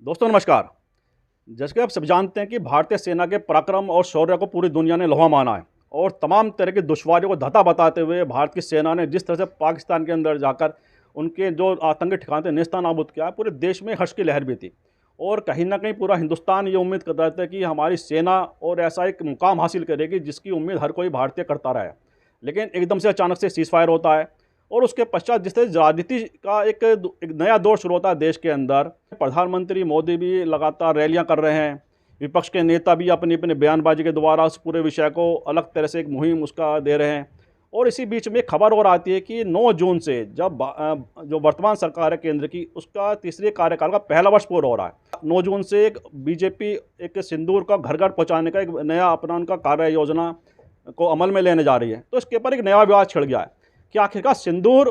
दोस्तों नमस्कार। जैसे कि आप सब जानते हैं कि भारतीय सेना के पराक्रम और शौर्य को पूरी दुनिया ने लोहा माना है और तमाम तरह की दुश्वारियों को धता बताते हुए भारत की सेना ने जिस तरह से पाकिस्तान के अंदर जाकर उनके जो आतंकी ठिकाने थे नेस्तनाबूद किया, पूरे देश में हर्ष की लहर भी थी। और कहीं न कहीं पूरा हिंदुस्तान ये उम्मीद कर रहा था कि हमारी सेना और ऐसा एक मुकाम हासिल करेगी जिसकी उम्मीद हर कोई भारतीय करता रहा है। लेकिन एकदम से अचानक से सीज़फायर होता है और उसके पश्चात जिस तरह राजनीति का एक नया दौर शुरू होता है देश के अंदर। प्रधानमंत्री मोदी भी लगातार रैलियां कर रहे हैं, विपक्ष के नेता भी अपनी अपनी बयानबाजी के द्वारा उस पूरे विषय को अलग तरह से एक मुहिम उसका दे रहे हैं। और इसी बीच में खबर और आती है कि 9 जून से जब जो वर्तमान सरकार है केंद्र की, उसका तीसरे कार्यकाल का पहला वर्ष पूरा हो रहा है। 9 जून से एक बीजेपी एक सिंदूर का घर घर पहुंचाने का एक नया अपना उनका कार्य योजना को अमल में लेने जा रही है। तो इसके ऊपर एक नया विवाद छिड़ गया है कि आखिरकार सिंदूर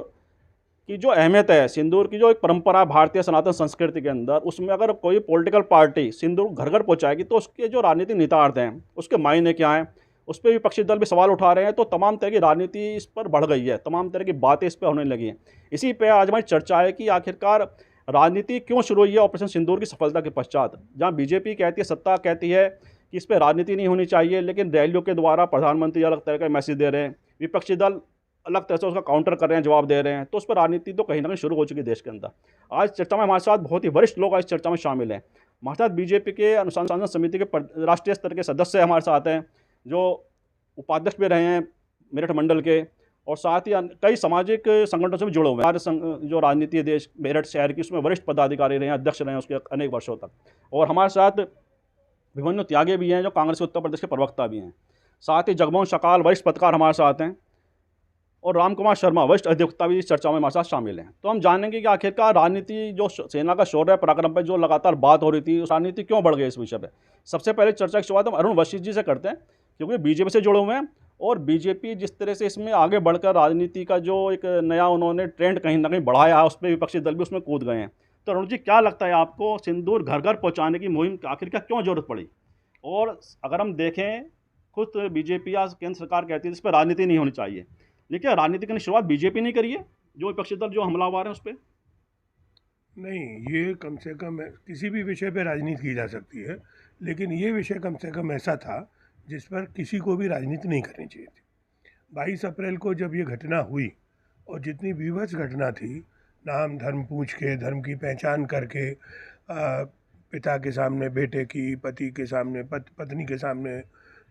की जो अहमियत है, सिंदूर की जो एक परंपरा है भारतीय सनातन संस्कृति के अंदर, उसमें अगर कोई पॉलिटिकल पार्टी सिंदूर घर घर पहुंचाएगी तो उसके जो राजनीतिक निहितार्थ हैं, उसके मायने क्या हैं, उस पर विपक्षी दल भी सवाल उठा रहे हैं। तो तमाम तरह की राजनीति इस पर बढ़ गई है, तमाम तरह की बातें इस पर होने लगी हैं। इसी पे आज हमारी चर्चा है कि आखिरकार राजनीति क्यों शुरू हुई है ऑपरेशन सिंदूर की सफलता के पश्चात। जहाँ बीजेपी कहती है, सत्ता कहती है कि इस पर राजनीति नहीं होनी चाहिए, लेकिन रैलियों के द्वारा प्रधानमंत्री अलग तरह का मैसेज दे रहे हैं, विपक्षी दल अलग तरह से उसका काउंटर कर रहे हैं, जवाब दे रहे हैं। तो उस पर राजनीति तो कहीं ना कहीं शुरू हो चुकी है देश के अंदर। आज चर्चा में हमारे साथ बहुत ही वरिष्ठ लोग आज चर्चा में शामिल हैं। हमारे साथ बीजेपी के अनुसंधान समिति के राष्ट्रीय स्तर के सदस्य हमारे साथ हैं, जो उपाध्यक्ष भी रहे हैं मेरठ मंडल के, और साथ ही कई सामाजिक संगठनों से भी जुड़े हुए हैं। जो राजनीति है देश मेरठ शहर की, उसमें वरिष्ठ पदाधिकारी रहे हैं, अध्यक्ष रहे हैं उसके अनेक वर्षों तक। और हमारे साथ भिमन्यु त्यागी भी हैं, जो कांग्रेस उत्तर प्रदेश के प्रवक्ता भी हैं। साथ ही जगमोहन सकाल वरिष्ठ पत्रकार हमारे साथ हैं, और राम कुमार शर्मा वरिष्ठ अधिवक्ता भी इस चर्चा में हमारे साथ शामिल हैं। तो हम जानेंगे कि आखिरकार राजनीति जो सेना का शौर्य पराक्रम पर जो लगातार बात हो रही थी, उस राजनीति क्यों बढ़ गई इस विषय पे। सबसे पहले चर्चा की शुरुआत हम अरुण वशिष्ठ जी से करते हैं, क्योंकि बीजेपी से जुड़े हुए हैं और बीजेपी जिस तरह से इसमें आगे बढ़कर राजनीति का जो एक नया उन्होंने ट्रेंड कहीं ना कहीं बढ़ाया है, उस पर विपक्षी दल भी उसमें कूद गए हैं। तो अरुण जी, क्या लगता है आपको, सिंदूर घर घर पहुँचाने की मुहिम आखिरकार क्यों जरूरत पड़ी? और अगर हम देखें, खुद बीजेपी या केंद्र सरकार कहती है इस पर राजनीति नहीं होनी चाहिए, लेकिन राजनीति की शुरुआत बीजेपी नहीं करी है, जो विपक्षी दल जो हमलावर है उस पर? नहीं, ये कम से कम किसी भी विषय पे राजनीति की जा सकती है, लेकिन ये विषय कम से कम ऐसा था जिस पर किसी को भी राजनीति नहीं करनी चाहिए थी। 22 अप्रैल को जब ये घटना हुई और जितनी बीभत्स घटना थी, नाम धर्म पूछ के, धर्म की पहचान करके, पिता के सामने बेटे की, पति के सामने पत्नी के सामने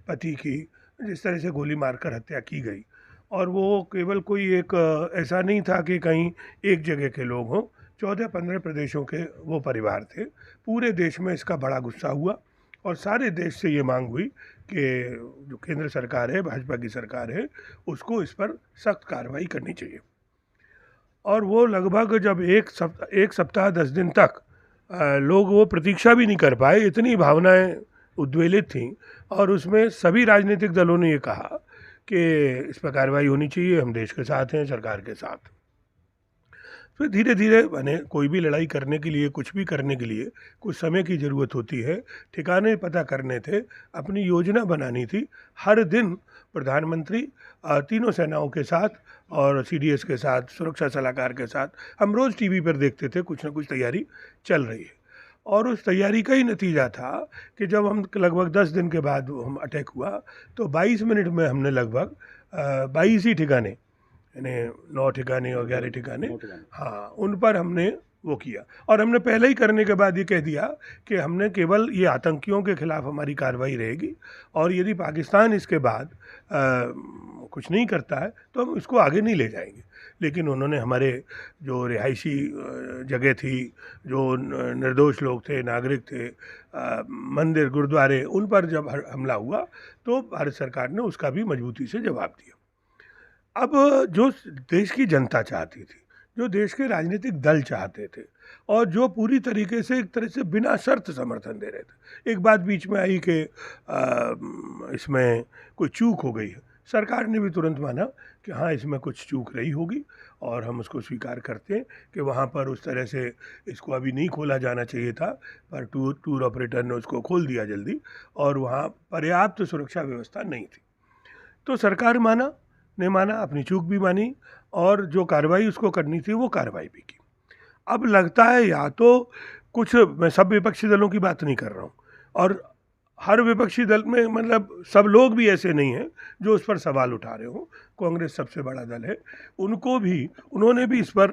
पति की, जिस तरह से गोली मारकर हत्या की गई। और वो केवल कोई एक ऐसा नहीं था कि कहीं एक जगह के लोग हों, 14-15 प्रदेशों के वो परिवार थे। पूरे देश में इसका बड़ा गुस्सा हुआ और सारे देश से ये मांग हुई कि जो केंद्र सरकार है, भाजपा की सरकार है, उसको इस पर सख्त कार्रवाई करनी चाहिए। और वो लगभग जब एक सप्ताह 10 दिन तक लोग वो प्रतीक्षा भी नहीं कर पाए, इतनी भावनाएं उद्वेलित थीं। और उसमें सभी राजनीतिक दलों ने ये कहा कि इस पर कार्रवाई होनी चाहिए, हम देश के साथ हैं, सरकार के साथ। फिर धीरे धीरे बने, कोई भी लड़ाई करने के लिए, कुछ भी करने के लिए कुछ समय की ज़रूरत होती है। ठिकाने पता करने थे, अपनी योजना बनानी थी। हर दिन प्रधानमंत्री तीनों सेनाओं के साथ और सीडीएस के साथ, सुरक्षा सलाहकार के साथ, हम रोज़ टीवी पर देखते थे कुछ ना कुछ तैयारी चल रही है। और उस तैयारी का ही नतीजा था कि जब हम लगभग 10 दिन के बाद हम अटैक हुआ, तो 22 मिनट में हमने लगभग 22 ही ठिकाने, यानी 9 ठिकाने और 11 ठिकाने, हाँ, उन पर हमने वो किया। और हमने पहले ही करने के बाद ये कह दिया कि हमने केवल ये आतंकियों के खिलाफ हमारी कार्रवाई रहेगी, और यदि पाकिस्तान इसके बाद कुछ नहीं करता है तो हम इसको आगे नहीं ले जाएंगे। लेकिन उन्होंने हमारे जो रिहायशी जगह थी, जो निर्दोष लोग थे, नागरिक थे, मंदिर, गुरुद्वारे, उन पर जब हमला हुआ तो भारत सरकार ने उसका भी मजबूती से जवाब दिया। अब जो देश की जनता चाहती थी, जो देश के राजनीतिक दल चाहते थे, और जो पूरी तरीके से एक तरह से बिना शर्त समर्थन दे रहे थे। एक बात बीच में आई कि इसमें कोई चूक हो गई है। सरकार ने भी तुरंत माना कि हाँ, इसमें कुछ चूक रही होगी और हम उसको स्वीकार करते हैं कि वहाँ पर उस तरह से इसको अभी नहीं खोला जाना चाहिए था, पर टूर ऑपरेटर ने उसको खोल दिया जल्दी, और वहाँ पर्याप्त सुरक्षा व्यवस्था नहीं थी। तो सरकार ने माना, अपनी चूक भी मानी, और जो कार्रवाई उसको करनी थी वो कार्रवाई भी की। अब लगता है या तो कुछ, मैं सब विपक्षी दलों की बात नहीं कर रहा हूँ, और हर विपक्षी दल में मतलब सब लोग भी ऐसे नहीं हैं जो उस पर सवाल उठा रहे हो। कांग्रेस सबसे बड़ा दल है, उन्होंने भी इस पर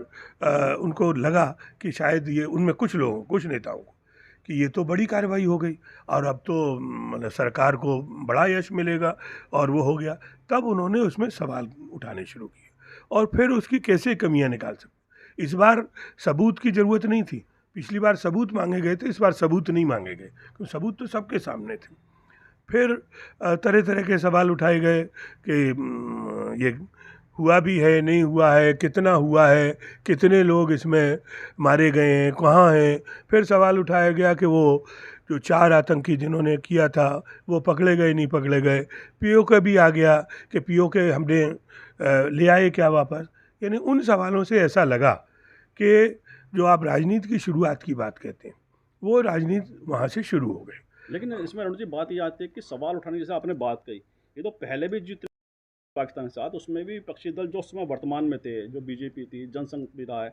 उनको लगा कि शायद ये उनमें कुछ लोगों, कुछ नेताओं को, कि ये तो बड़ी कार्रवाई हो गई और अब तो मतलब सरकार को बड़ा यश मिलेगा, और वो हो गया। तब उन्होंने उसमें सवाल उठाने शुरू किए और फिर उसकी कैसे कमियां निकाल सकते। इस बार सबूत की ज़रूरत नहीं थी, पिछली बार सबूत मांगे गए थे, इस बार सबूत नहीं मांगे गए, क्योंकि सबूत तो सबके सामने थे। फिर तरह तरह के सवाल उठाए गए कि ये हुआ भी है, नहीं हुआ है, कितना हुआ है, कितने लोग इसमें मारे गए हैं, कहाँ हैं। फिर सवाल उठाया गया कि वो जो 4 आतंकी जिन्होंने किया था वो पकड़े गए, नहीं पकड़े गए। पीओ का भी आ गया कि पीओ के हमने ले आए क्या वापस। यानी उन सवालों से ऐसा लगा कि जो आप राजनीति की शुरुआत की बात कहते हैं, वो राजनीति वहाँ से शुरू हो गई। लेकिन इसमें अरुण जी बात ये आती है कि सवाल उठाने जैसे आपने बात कही, ये तो पहले भी जितने पाकिस्तान के साथ, उसमें भी विपक्षी दल जो उस समय वर्तमान में थे, जो बीजेपी थी, जनसंघ भी रहा है,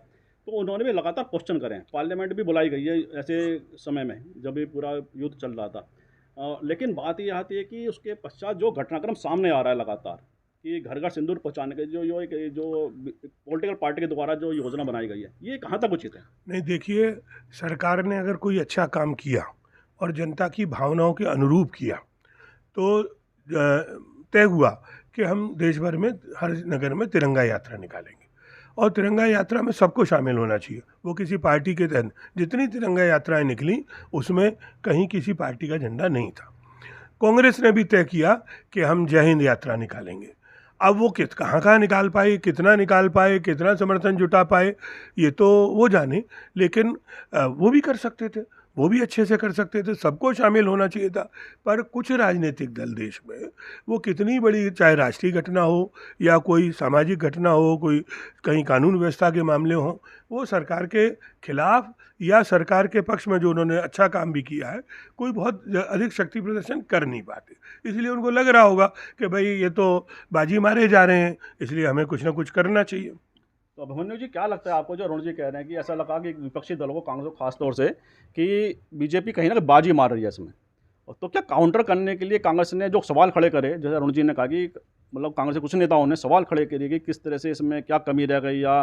तो उन्होंने भी लगातार क्वेश्चन करे हैं। पार्लियामेंट भी बुलाई गई है ऐसे समय में जब ये पूरा युद्ध चल रहा था। लेकिन बात ये आती है कि उसके पश्चात जो घटनाक्रम सामने आ रहा है लगातार, कि घर घर सिंदूर पहुँचाने के जो पॉलिटिकल पार्टी के द्वारा जो योजना बनाई गई है, ये कहाँ तक उचित है? नहीं, देखिए, सरकार ने अगर कोई अच्छा काम किया और जनता की भावनाओं के अनुरूप किया तो तय हुआ कि हम देश भर में हर नगर में तिरंगा यात्रा निकालेंगे, और तिरंगा यात्रा में सबको शामिल होना चाहिए। वो किसी पार्टी के तहत, जितनी तिरंगा यात्राएं निकली उसमें कहीं किसी पार्टी का झंडा नहीं था। कांग्रेस ने भी तय किया कि हम जय हिंद यात्रा निकालेंगे। अब वो कहाँ कहाँ निकाल पाए, कितना निकाल पाए, कितना समर्थन जुटा पाए, ये तो वो जाने, लेकिन वो भी कर सकते थे, वो भी अच्छे से कर सकते थे, सबको शामिल होना चाहिए था। पर कुछ राजनीतिक दल देश में, वो कितनी बड़ी, चाहे राष्ट्रीय घटना हो या कोई सामाजिक घटना हो, कोई कहीं कानून व्यवस्था के मामले हों, वो सरकार के खिलाफ या सरकार के पक्ष में जो उन्होंने अच्छा काम भी किया है, कोई बहुत अधिक शक्ति प्रदर्शन कर नहीं पाते। इसलिए उनको लग रहा होगा कि भाई ये तो बाजी मारे जा रहे हैं, इसलिए हमें कुछ ना कुछ करना चाहिए। तो अभिमन्यु जी, क्या लगता है आपको, जो अरुण जी कह रहे हैं कि ऐसा लगा कि विपक्षी दलों को, कांग्रेस को खास तौर से, कि बीजेपी कहीं ना कहीं बाजी मार रही है इसमें, और तो क्या काउंटर करने के लिए कांग्रेस ने जो सवाल खड़े करे, जैसे अरुण जी ने कहा कि मतलब कांग्रेस के कुछ नेताओं ने सवाल खड़े करे कि किस तरह से इसमें क्या कमी रह गई या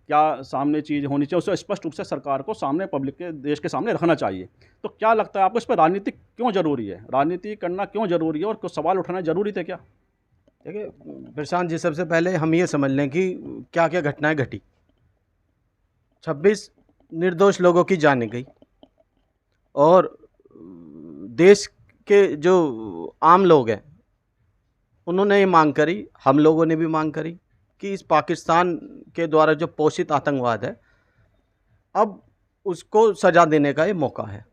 क्या सामने चीज़ होनी चाहिए, उससे स्पष्ट रूप से सरकार को सामने, पब्लिक के, देश के सामने रखना चाहिए। तो क्या लगता है आपको, इस पर राजनीति क्यों जरूरी है, राजनीति करना क्यों जरूरी है, और कुछ सवाल उठाना जरूरी थे क्या? देखिए प्रशांत जी, सबसे पहले हम ये समझ लें कि क्या क्या घटनाएं घटी। 26 निर्दोष लोगों की जानें गई, और देश के जो आम लोग हैं उन्होंने ये मांग करी, हम लोगों ने भी मांग करी कि इस पाकिस्तान के द्वारा जो पोषित आतंकवाद है, अब उसको सजा देने का ये मौका है।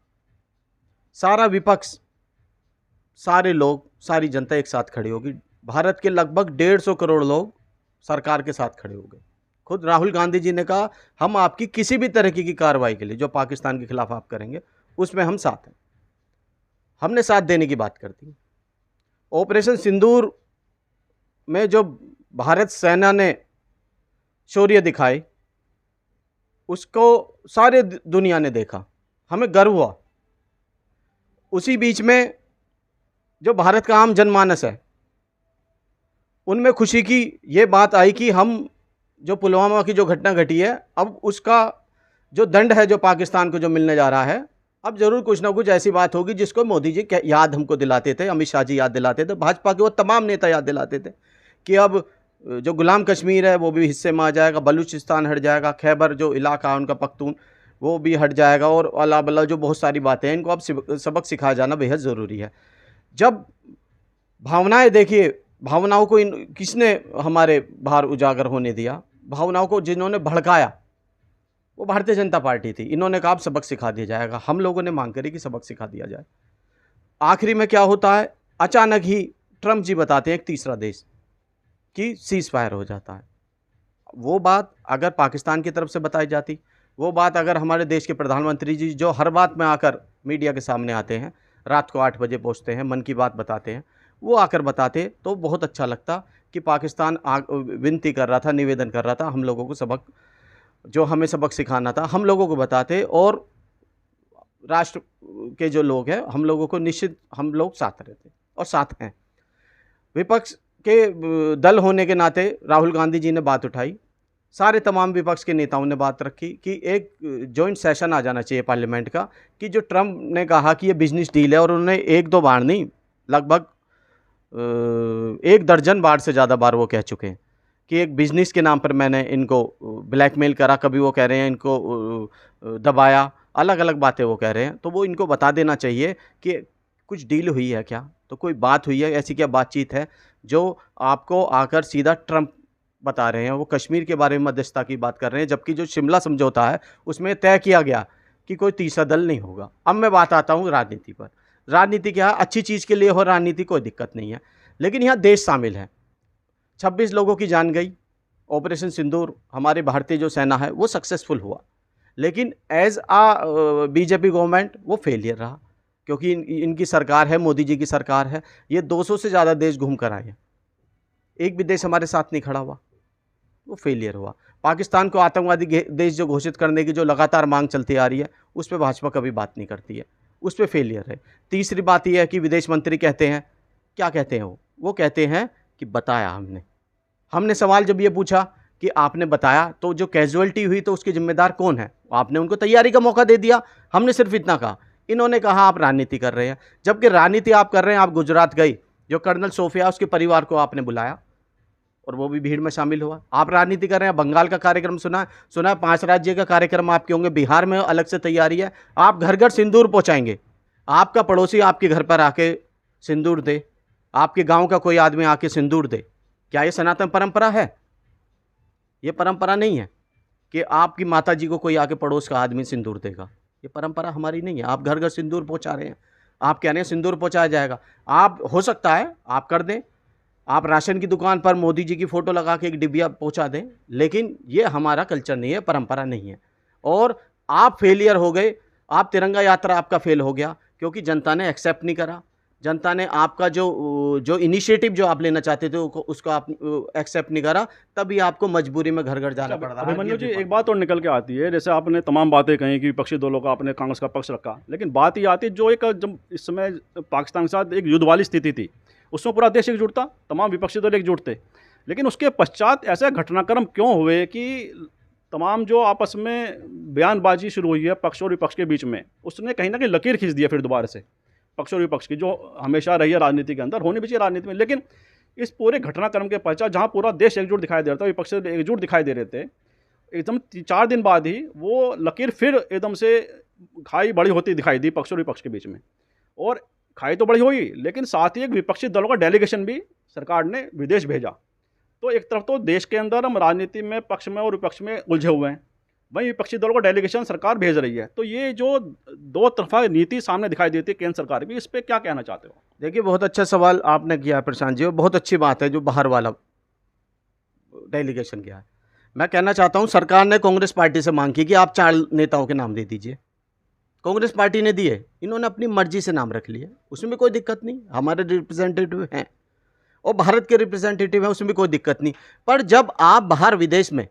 सारा विपक्ष, सारे लोग, सारी जनता एक साथ खड़ी होगी। भारत के लगभग 150 करोड़ लोग सरकार के साथ खड़े हो गए। खुद राहुल गांधी जी ने कहा, हम आपकी किसी भी तरह की कार्रवाई के लिए जो पाकिस्तान के खिलाफ आप करेंगे उसमें हम साथ हैं। हमने साथ देने की बात कर दी। ऑपरेशन सिंदूर में जो भारत सेना ने शौर्य दिखाए उसको सारे दुनिया ने देखा, हमें गर्व हुआ। उसी बीच में जो भारत का आम जनमानस है उनमें खुशी की ये बात आई कि हम जो पुलवामा की जो घटना घटी है, अब उसका जो दंड है जो पाकिस्तान को जो मिलने जा रहा है, अब जरूर कुछ ना कुछ ऐसी बात होगी जिसको मोदी जी याद हमको दिलाते थे, अमित शाह जी याद दिलाते थे, भाजपा के वो तमाम नेता याद दिलाते थे कि अब जो गुलाम कश्मीर है वो भी हिस्से में आ जाएगा, बलूचिस्तान हट जाएगा, खैबर जो इलाका है उनका पख्तून वो भी हट जाएगा, और अला बला जो बहुत सारी बातें हैं, इनको अब सबक सिखाया जाना बेहद ज़रूरी है। जब भावनाएं, देखिए भावनाओं को किसने हमारे बाहर उजागर होने दिया? भावनाओं को जिन्होंने भड़काया वो भारतीय जनता पार्टी थी। इन्होंने कहा अब सबक सिखा दिया जाएगा। हम लोगों ने मांग करी कि सबक सिखा दिया जाए। आखिरी में क्या होता है, अचानक ही ट्रंप जी बताते हैं एक तीसरा देश कि सीज फायर हो जाता है। वो बात अगर पाकिस्तान की तरफ से बताई जाती, वो बात अगर हमारे देश के प्रधानमंत्री जी जो हर बात में आकर मीडिया के सामने आते हैं, रात को 8 बजे पहुंचते हैं, मन की बात बताते हैं, वो आकर बताते तो बहुत अच्छा लगता कि पाकिस्तान विनती कर रहा था, निवेदन कर रहा था, हम लोगों को सबक, जो हमें सबक सिखाना था हम लोगों को बताते, और राष्ट्र के जो लोग हैं, हम लोगों को निश्चित हम लोग साथ रहते और साथ हैं। विपक्ष के दल होने के नाते राहुल गांधी जी ने बात उठाई, सारे तमाम विपक्ष के नेताओं ने बात रखी कि एक जॉइंट सेशन आ जाना चाहिए पार्लियामेंट का, कि जो ट्रंप ने कहा कि ये बिजनेस डील है, और उन्होंने एक दो बार नहीं, लगभग 1 दर्जन बार से ज़्यादा बार वो कह चुके हैं कि एक बिजनेस के नाम पर मैंने इनको ब्लैकमेल करा, कभी वो कह रहे हैं इनको दबाया, अलग अलग बातें वो कह रहे हैं। तो वो इनको बता देना चाहिए कि कुछ डील हुई है क्या, तो कोई बात हुई है, ऐसी क्या बातचीत है जो आपको आकर सीधा ट्रंप बता रहे हैं। वो कश्मीर के बारे में मध्यस्थता की बात कर रहे हैं, जबकि जो शिमला समझौता है उसमें तय किया गया कि कोई तीसरा दल नहीं होगा। अब मैं बात आता हूँ राजनीति पर। राजनीति क्या, अच्छी चीज़ के लिए हो राजनीति, कोई दिक्कत नहीं है, लेकिन यहाँ देश शामिल है। 26 लोगों की जान गई, ऑपरेशन सिंदूर, हमारी भारतीय जो सेना है वो सक्सेसफुल हुआ, लेकिन एज बीजेपी गवर्नमेंट वो फेलियर रहा, क्योंकि इनकी सरकार है, मोदी जी की सरकार है। ये 200 से ज़्यादा देश घूम कर आए हैं, एक भी देश हमारे साथ नहीं खड़ा हुआ, वो फेलियर हुआ। पाकिस्तान को आतंकवादी देश जो घोषित करने की जो लगातार मांग चलती आ रही है, उस पर भाजपा कभी बात नहीं करती है, उस पर फेलियर है। तीसरी बात यह है कि विदेश मंत्री कहते हैं, क्या कहते हैं वो कहते हैं कि बताया हमने सवाल जब ये पूछा कि आपने बताया तो जो कैजुअलिटी हुई तो उसके जिम्मेदार कौन है, आपने उनको तैयारी का मौका दे दिया, हमने सिर्फ इतना कहा। इन्होंने कहा आप राजनीति कर रहे हैं, जबकि राजनीति आप कर रहे हैं। आप गुजरात गई, जो कर्नल सोफिया उसके परिवार को आपने बुलाया और वो भी भीड़ में शामिल हुआ। आप राजनीति कर रहे हैं। बंगाल का कार्यक्रम सुना 5 राज्य का कार्यक्रम आपके होंगे, बिहार में अलग से तैयारी है। आप घर घर सिंदूर पहुंचाएंगे, आपका पड़ोसी आपके घर पर आके सिंदूर दे, आपके गांव का कोई आदमी आके सिंदूर दे। क्या ये सनातन परंपरा है? ये परंपरा नहीं है कि आपकी माता जी को कोई आके पड़ोस का आदमी सिंदूर देगा, ये परंपरा हमारी नहीं है। आप घर घर सिंदूर पहुंचा रहे हैं, आप कह रहे हैं सिंदूर पहुंचाया जाएगा। आप हो सकता है आप कर दें, आप राशन की दुकान पर मोदी जी की फ़ोटो लगा के एक डिबिया पहुंचा दें, लेकिन ये हमारा कल्चर नहीं है, परंपरा नहीं है। और आप फेलियर हो गए, आप तिरंगा यात्रा आपका फेल हो गया, क्योंकि जनता ने एक्सेप्ट नहीं करा। जनता ने आपका जो इनिशिएटिव जो आप लेना चाहते थे उसको आप एक्सेप्ट नहीं करा, तभी आपको मजबूरी में घर घर जाना पड़ रहा है। अभिमन्यु जी, एक बात और निकल के आती है, जैसे आपने तमाम बातें कही कि विपक्षी दलों का आपने कांग्रेस का पक्ष रखा, लेकिन बात ये आती है जो एक जब इस समय पाकिस्तान के साथ एक युद्ध वाली स्थिति थी, उसमें पूरा देश एकजुट था, तमाम विपक्षी दल एकजुट थे, लेकिन उसके पश्चात ऐसे घटनाक्रम क्यों हुए कि तमाम जो आपस में बयानबाजी शुरू हुई है पक्ष और विपक्ष के बीच में, उसने कहीं ना कहीं लकीर खींच दी है फिर दोबारा से पक्ष और विपक्ष की, जो हमेशा रही है राजनीति के अंदर, होनी भी चाहिए राजनीति में। लेकिन इस पूरे घटनाक्रम के पश्चात जहाँ पूरा देश एकजुट दिखाई दे रहा था, विपक्ष एकजुट दिखाई दे रहे थे, एकदम 4 दिन बाद ही वो लकीर फिर एकदम से खाई बड़ी होती दिखाई दी पक्ष और विपक्ष के बीच में। और खाई तो बड़ी हुई, लेकिन साथ ही एक विपक्षी दलों का डेलीगेशन भी सरकार ने विदेश भेजा। तो एक तरफ तो देश के अंदर हम राजनीति में पक्ष में और विपक्ष में उलझे हुए हैं, वहीं विपक्षी दलों का डेलीगेशन सरकार भेज रही है। तो ये जो 2 तरफा नीति सामने दिखाई देती है केंद्र सरकार की, इस पर क्या कहना चाहते हो? देखिए, बहुत अच्छा सवाल आपने किया है प्रशांत जी, और बहुत अच्छी बात है जो बाहर वाला डेलीगेशन किया है। मैं कहना चाहता हूं, सरकार ने कांग्रेस पार्टी से मांग की कि आप 4 नेताओं के नाम दे दीजिए। कांग्रेस पार्टी ने दिए, इन्होंने अपनी मर्जी से नाम रख लिए, उसमें भी कोई दिक्कत नहीं, हमारे रिप्रेजेंटेटिव हैं और भारत के रिप्रेजेंटेटिव हैं, उसमें भी कोई दिक्कत नहीं। पर जब आप बाहर विदेश में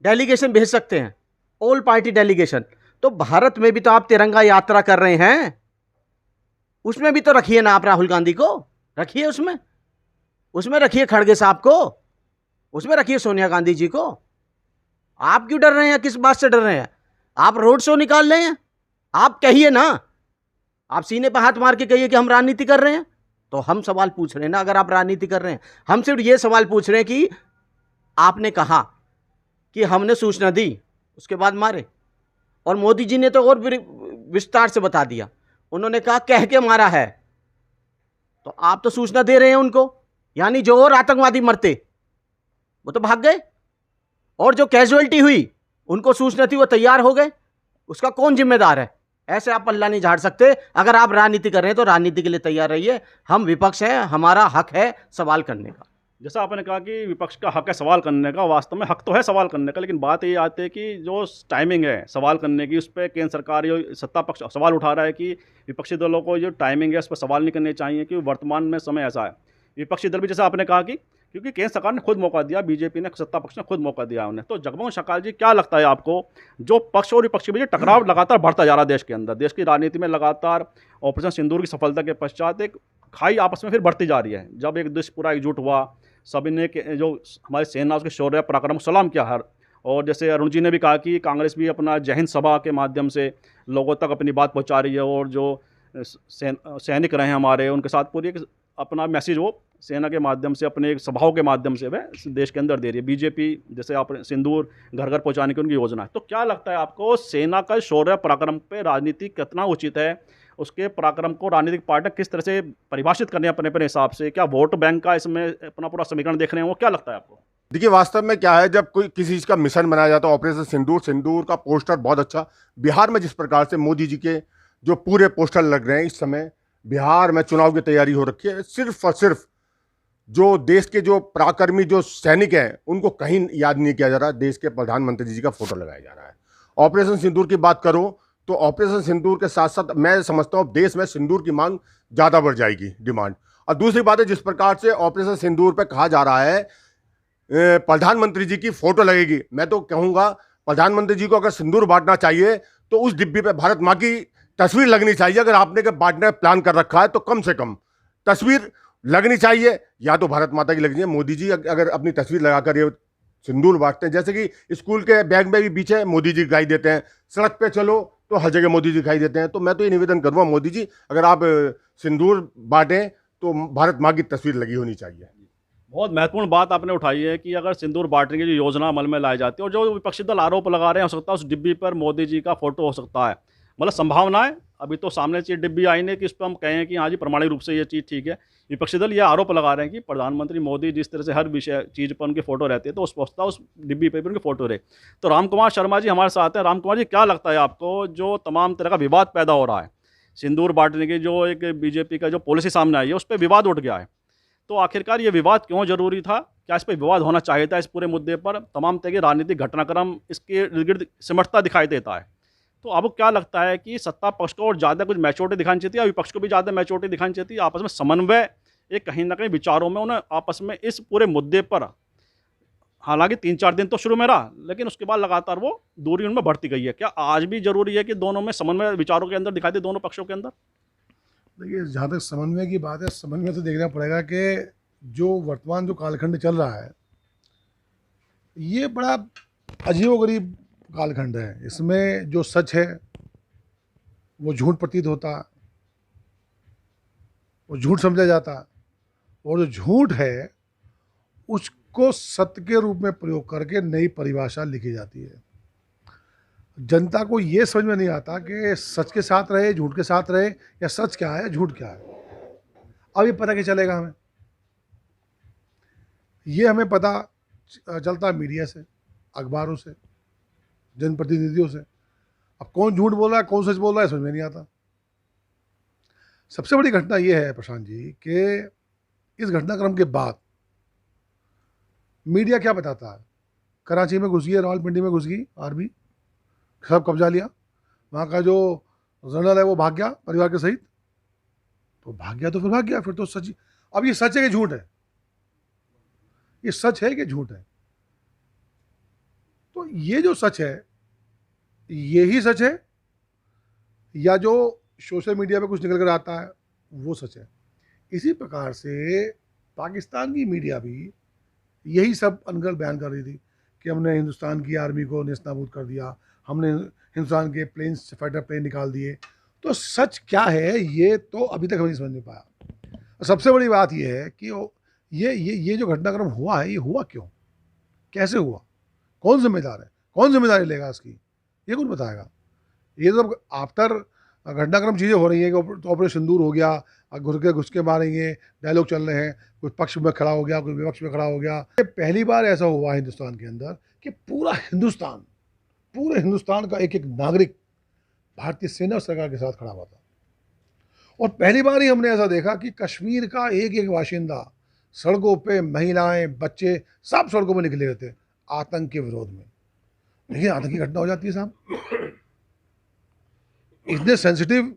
डेलीगेशन भेज सकते हैं, ऑल पार्टी डेलीगेशन, तो भारत में भी तो आप तिरंगा यात्रा कर रहे हैं, उसमें भी तो रखिए ना आप राहुल गांधी को, रखिए उसमें रखिए खड़गे साहब को, उसमें रखिए सोनिया गांधी जी को। आप क्यों डर रहे हैं? किस बात से डर रहे हैं? आप रोड शो निकाल रहे हैं, आप कहिए ना, आप सीने पर हाथ मार के कहिए कि हम राजनीति कर रहे हैं। तो हम सवाल पूछ रहे हैं ना, अगर आप राजनीति कर रहे हैं, हम सिर्फ ये सवाल पूछ रहे हैं कि आपने कहा कि हमने सूचना दी, उसके बाद मारे। और मोदी जी ने तो और विस्तार से बता दिया, उन्होंने कहा कह के मारा है। तो आप तो सूचना दे रहे हैं उनको, यानी जो और आतंकवादी मरते वो तो भाग गए, और जो कैजुअलिटी हुई उनको सूचना थी वो तैयार हो गए, उसका कौन जिम्मेदार है? ऐसे आप पल्ला नहीं झाड़ सकते। अगर आप राजनीति कर रहे हैं तो राजनीति के लिए तैयार रहिए, हम विपक्ष हैं, हमारा हक है सवाल करने का। जैसा आपने कहा कि विपक्ष का हक है सवाल करने का, वास्तव में हक तो है सवाल करने का, लेकिन बात ये आती है कि जो टाइमिंग है सवाल करने की, उस पर केंद्र सरकार या सत्ता पक्ष सवाल उठा रहा है कि विपक्षी दलों को जो टाइमिंग है उस पर सवाल नहीं करने चाहिए, कि वर्तमान में समय ऐसा है। विपक्षी दल भी, जैसा आपने कहा कि क्योंकि केंद्र सरकार ने खुद मौका दिया, बीजेपी ने, सत्ता पक्ष ने खुद मौका दिया उन्हें। तो जगमोहन शकाल जी, क्या लगता है आपको, जो पक्ष और विपक्ष के बीच टकराव लगातार बढ़ता जा रहा है देश के अंदर, देश की राजनीति में लगातार ऑपरेशन सिंदूर की सफलता के पश्चात एक खाई आपस में फिर बढ़ती जा रही है। जब एक देश पूरा एकजुट हुआ, सभी ने जो हमारी सेना उसके शौर्य पराक्रम को सलाम किया हर, और जैसे अरुण जी ने भी कहा कि कांग्रेस भी अपना जय हिंद सभा के माध्यम से लोगों तक अपनी बात पहुंचा रही है, और जो सैनिक रहे हैं हमारे, उनके साथ पूरी एक अपना मैसेज वो सेना के माध्यम से, अपने एक सभाओं के माध्यम से वह देश के अंदर दे रही है। बीजेपी जैसे आप सिंदूर घर घर पहुंचाने की उनकी योजना है। तो क्या लगता है आपको, सेना का शौर्य पराक्रम पे राजनीति कितना उचित है, उसके पराक्रम को राजनीतिक पार्टी किस तरह से परिभाषित करने अपने अपने हिसाब से, क्या वोट बैंक का इसमें अपना पूरा समीकरण देख रहे हैं वो, क्या लगता है आपको? देखिए, वास्तव में क्या है, जब कोई किसी चीज़ का मिशन बनाया जाता है, ऑपरेशन सिंदूर, सिंदूर का पोस्टर बहुत अच्छा, बिहार में जिस प्रकार से मोदी जी के जो पूरे पोस्टर लग रहे हैं इस समय, बिहार में चुनाव की तैयारी हो रखी है, सिर्फ और सिर्फ जो देश के जो पराक्रमी जो सैनिक हैं उनको कहीं याद नहीं किया जा रहा, देश के प्रधानमंत्री जी का फोटो लगाया जा रहा है। ऑपरेशन सिंदूर की बात करो तो ऑपरेशन सिंदूर के साथ साथ मैं समझता हूँ देश में सिंदूर की मांग ज़्यादा बढ़ जाएगी, डिमांड। और दूसरी बात है, जिस प्रकार से ऑपरेशन सिंदूर पे कहा जा रहा है प्रधानमंत्री जी की फोटो लगेगी, मैं तो कहूँगा प्रधानमंत्री जी को अगर सिंदूर बांटना चाहिए तो उस डिब्बी पे भारत माँ की तस्वीर लगनी चाहिए। अगर आपने के बांटने का प्लान कर रखा है तो कम से कम तस्वीर लगनी चाहिए, या तो भारत माता की लगनी है। मोदी जी अगर अपनी तस्वीर लगाकर ये सिंदूर बांटते हैं, जैसे कि स्कूल के बैग में भी पीछे मोदी जी दिखाई देते हैं, सड़क पे चलो तो हर जगह मोदी जी दिखाई देते हैं, तो मैं तो ये निवेदन करूँगा, मोदी जी अगर आप सिंदूर बांटें तो भारत माँ की तस्वीर लगी होनी चाहिए। बहुत महत्वपूर्ण बात आपने उठाई है कि अगर सिंदूर बांटने की जो योजना अमल में लाई जाती है, और जो विपक्षी दल आरोप लगा रहे हैं, हो सकता है उस डिब्बी पर मोदी जी का फोटो हो सकता है, मतलब संभावना है। अभी तो सामने चीज डिब्बी आई नहीं कि इस पर हम कहें कि हाँ जी प्रमाणिक रूप से ये चीज़ ठीक है। विपक्षी दल ये आरोप लगा रहे हैं कि प्रधानमंत्री मोदी जिस तरह से हर विषय चीज़ पर उनके फोटो रहते हैं, तो उस डिब्बी पर भी उनके फोटो रहे। तो राम कुमार शर्मा जी हमारे साथ हैं। राम कुमार जी, क्या लगता है आपको, जो तमाम तरह का विवाद पैदा हो रहा है, सिंदूर बांटने की जो एक बीजेपी का जो पॉलिसी सामने आई है, उस पर विवाद उठ गया है, तो आखिरकार ये विवाद क्यों जरूरी था? क्या इस पर विवाद होना चाहिए था? इस पूरे मुद्दे पर तमाम तरह के राजनीतिक घटनाक्रम इसके इर्द गिर्द सिमटता दिखाई देता है। तो अब क्या लगता है कि सत्ता पक्ष को और ज़्यादा कुछ मैच्योरिटी दिखानी चाहिए, या विपक्ष को भी ज़्यादा मैच्योरिटी दिखानी चाहिए, आपस में समन्वय, एक कहीं ना कहीं विचारों में उन्हें आपस में इस पूरे मुद्दे पर, हालांकि 3-4 दिन तो शुरू में रहा, लेकिन उसके बाद लगातार वो दूरी उनमें बढ़ती गई है। क्या आज भी जरूरी है कि दोनों में समन्वय विचारों के अंदर दिखाई दे, दोनों पक्षों के अंदर? देखिए, जहाँ तक समन्वय की बात है, समन्वय तो देखना पड़ेगा कि जो वर्तमान जो कालखंड चल रहा है, ये बड़ा अजीबोगरीब कालखंड है। इसमें जो सच है वो झूठ प्रतीत होता, वो झूठ समझा जाता, और जो झूठ है उसको सत्य के रूप में प्रयोग करके नई परिभाषा लिखी जाती है। जनता को ये समझ में नहीं आता कि सच के साथ रहे, झूठ के साथ रहे, या सच क्या है, झूठ क्या है। अब ये पता क्या चलेगा हमें? ये हमें पता चलता मीडिया से, अखबारों से, जनप्रतिनिधियों से। अब कौन झूठ बोल रहा है, कौन सच बोल रहा है, समझ में नहीं आता। सबसे बड़ी घटना ये है प्रशांत जी कि इस घटनाक्रम के बाद मीडिया क्या बताता है? कराची में घुस गई, रावलपिंडी में घुस गई आर्मी, सब कब्जा लिया, वहाँ का जो जनरल है वो भाग गया परिवार के सहित। तो भाग गया तो फिर भाग गया, फिर तो सच। अब ये सच है कि झूठ है? ये सच है कि झूठ है? तो ये जो सच है ये ही सच है, या जो सोशल मीडिया पे कुछ निकल कर आता है वो सच है? इसी प्रकार से पाकिस्तान की मीडिया भी यही सब अनगढ़ बयान कर रही थी कि हमने हिंदुस्तान की आर्मी को नेस्तनाबूद कर दिया, हमने हिंदुस्तान के प्लेन्स, फाइटर प्लेन निकाल दिए। तो सच क्या है ये तो अभी तक हमें नहीं समझ नहीं पाया। सबसे बड़ी बात ये है कि ये जो घटनाक्रम हुआ है, ये हुआ क्यों, कैसे हुआ, कौन जिम्मेदार है, कौन जिम्मेदारी लेगा इसकी, ये कौन बताएगा? ये तो आफ्टर घटनाक्रम चीज़ें हो रही हैं कि तो ऑपरेशन सिंदूर हो गया, घुस के मारेंगे, डायलॉग चल रहे हैं, कोई पक्ष में खड़ा हो गया, कोई विपक्ष में खड़ा हो गया। ये पहली बार ऐसा हुआ हिंदुस्तान के अंदर कि पूरे हिंदुस्तान का एक एक नागरिक भारतीय सेना और सरकार के साथ खड़ा हुआ था। और पहली बार ही हमने ऐसा देखा कि कश्मीर का एक एक बाशिंदा सड़कों पे, महिलाएं, बच्चे सब सड़कों पर निकले रहते आतंक के विरोध में। लेकिन आतंकी घटना हो जाती है साहब, इतने सेंसिटिव